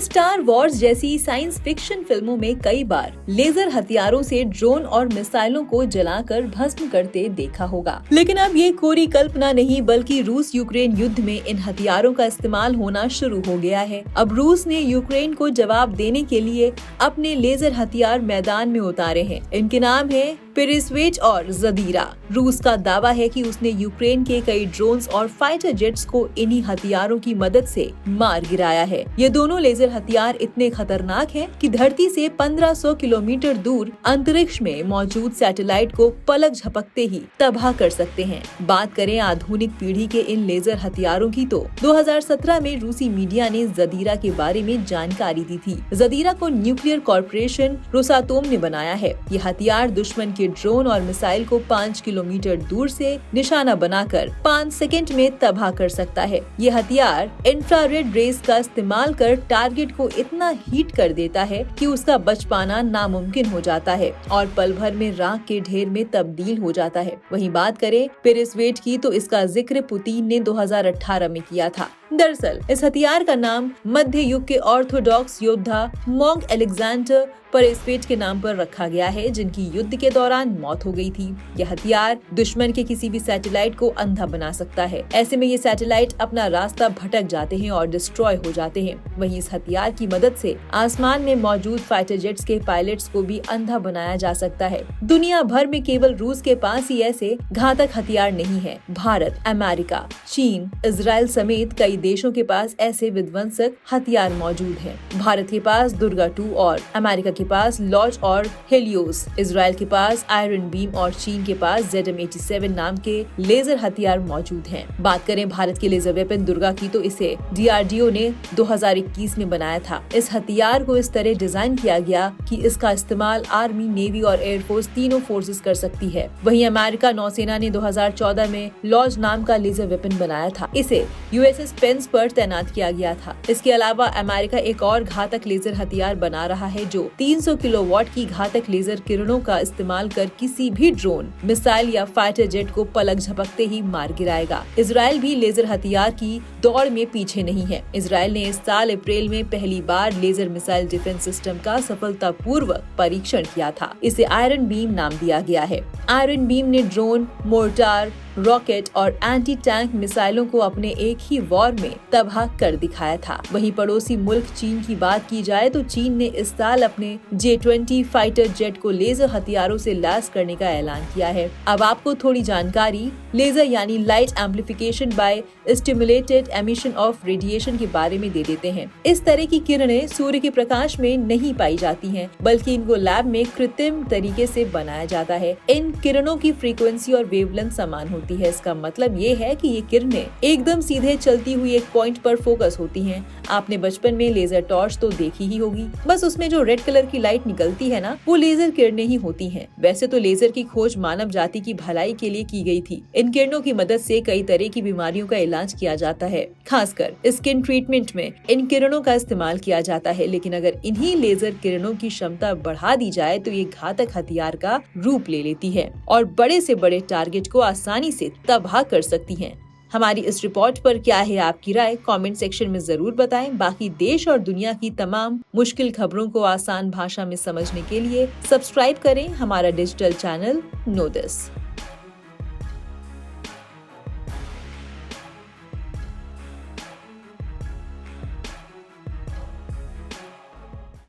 Star Wars जैसी science fiction फिल्मों में कई बार लेजर हथियारों से ड्रोन और मिसाइलों को जलाकर भस्म करते देखा होगा, लेकिन अब ये कोरी कल्पना नहीं बल्कि रूस यूक्रेन युद्ध में इन हथियारों का इस्तेमाल होना शुरू हो गया है। अब रूस ने यूक्रेन को जवाब देने के लिए अपने लेजर हथियार मैदान में उतारे हैं। इनके नाम है पेरिस्वेट और ज़दीरा। रूस का दावा है कि उसने यूक्रेन के कई ड्रोन्स और फाइटर जेट्स को इन्हीं हथियारों की मदद से मार गिराया है। ये दोनों लेजर हथियार इतने खतरनाक हैं कि धरती से 1500 किलोमीटर दूर अंतरिक्ष में मौजूद सैटेलाइट को पलक झपकते ही तबाह कर सकते हैं। बात करें आधुनिक पीढ़ी के इन लेजर हथियारों की तो 2017 में रूसी मीडिया ने ज़दीरा के बारे में जानकारी दी थी। ज़दीरा को न्यूक्लियर कॉर्पोरेशन रोसातोम ने बनाया है। ये हथियार दुश्मन के ड्रोन और मिसाइल को 5 किलोमीटर दूर से निशाना बनाकर 5 सेकंड में तबाह कर सकता है। ये हथियार इंफ्रारेड रेज का इस्तेमाल कर टारगेट को इतना हीट कर देता है कि उसका बच पाना नामुमकिन हो जाता है और पल भर में राख के ढेर में तब्दील हो जाता है। वहीं बात करें पेरिस्वेट की तो इसका जिक्र पुतिन ने 2018 में किया था। दरअसल इस हथियार का नाम मध्य युग के ऑर्थोडॉक्स योद्धा मॉन्क अलेक्जेंडर पेरिस्वेट के नाम पर रखा गया है, जिनकी युद्ध के दौरान मौत हो गई थी। यह हथियार दुश्मन के किसी भी सैटेलाइट को अंधा बना सकता है। ऐसे में ये सैटेलाइट अपना रास्ता भटक जाते हैं और डिस्ट्रॉय हो जाते हैं। वहीं इस हथियार की मदद से आसमान में मौजूद फाइटर जेट्स के पायलट्स को भी अंधा बनाया जा सकता है। दुनिया भर में केवल रूस के पास ही ऐसे घातक हथियार नहीं है। भारत, अमेरिका, चीन, इजराइल समेत कई देशों के पास ऐसे विध्वंसक हथियार मौजूद हैं। भारत के पास दुर्गा 2 और अमेरिका के पास लॉन्च और हेलियोस, इजराइल के पास आयरन बीम और चीन के पास ZM-87 नाम के लेजर हथियार मौजूद हैं। बात करें भारत के लेजर वेपन दुर्गा की तो इसे DRDO ने 2021 में बनाया था। इस हथियार को इस तरह डिजाइन किया गया कि इसका इस्तेमाल आर्मी, नेवी और एयरफोर्स तीनों फोर्सेस कर सकती है। वहीं अमेरिका नौसेना ने 2014 में लॉन्च नाम का लेजर वेपन बनाया था। इसे USS पेंस पर तैनात किया गया था। इसके अलावा अमेरिका एक और घातक लेजर हथियार बना रहा है जो 300 किलोवाट की घातक लेजर किरणों का इस्तेमाल कर किसी भी ड्रोन, मिसाइल या फाइटर जेट को पलक झपकते ही मार गिराएगा। इजराइल भी लेजर हथियार की दौड़ में पीछे नहीं है। इजराइल ने इस साल अप्रैल में पहली बार लेजर मिसाइल डिफेंस सिस्टम का सफलतापूर्वक परीक्षण किया था। इसे आयरन बीम नाम दिया गया है। आयरन बीम ने ड्रोन, मोर्टार, रॉकेट और एंटी टैंक मिसाइलों को अपने एक ही वॉर में तबाह कर दिखाया था। वहीं पड़ोसी मुल्क चीन की बात की जाए तो चीन ने इस साल अपने J-20 फाइटर जेट को लेजर हथियारों से लैस करने का ऐलान किया है। अब आपको थोड़ी जानकारी लेजर यानी light amplification by stimulated emission of radiation के बारे में दे देते हैं। इस तरह की किरणें सूर्य के प्रकाश में नहीं पाई जाती हैं, बल्कि इनको लैब में कृत्रिम तरीके से बनाया जाता है। इन किरणों की फ्रीक्वेंसी और वेवलेंथ समान होती है। इसका मतलब ये है कि ये किरणें एकदम सीधे चलती हुई एक पॉइंट पर फोकस होती हैं। आपने बचपन में लेजर टॉर्च तो देखी ही होगी, बस उसमें जो रेड कलर की लाइट निकलती है ना, वो लेजर किरणें ही होती हैं। वैसे तो लेजर की खोज मानव जाति की भलाई के लिए की गई थी। इन किरणों की मदद से कई तरह की बीमारियों का इलाज किया जाता है। खासकर स्किन ट्रीटमेंट में इन किरणों का इस्तेमाल किया जाता है। लेकिन अगर इन्हीं लेजर किरणों की क्षमता बढ़ा दी जाए तो ये घातक हथियार का रूप ले लेती है और बड़े से बड़े टारगेट को आसानी से तबाह कर सकती हैं। हमारी इस रिपोर्ट पर क्या है आपकी राय? कमेंट सेक्शन में जरूर बताएं। बाकी देश और दुनिया की तमाम मुश्किल खबरों को आसान भाषा में समझने के लिए सब्सक्राइब करें हमारा डिजिटल चैनल नो दिस।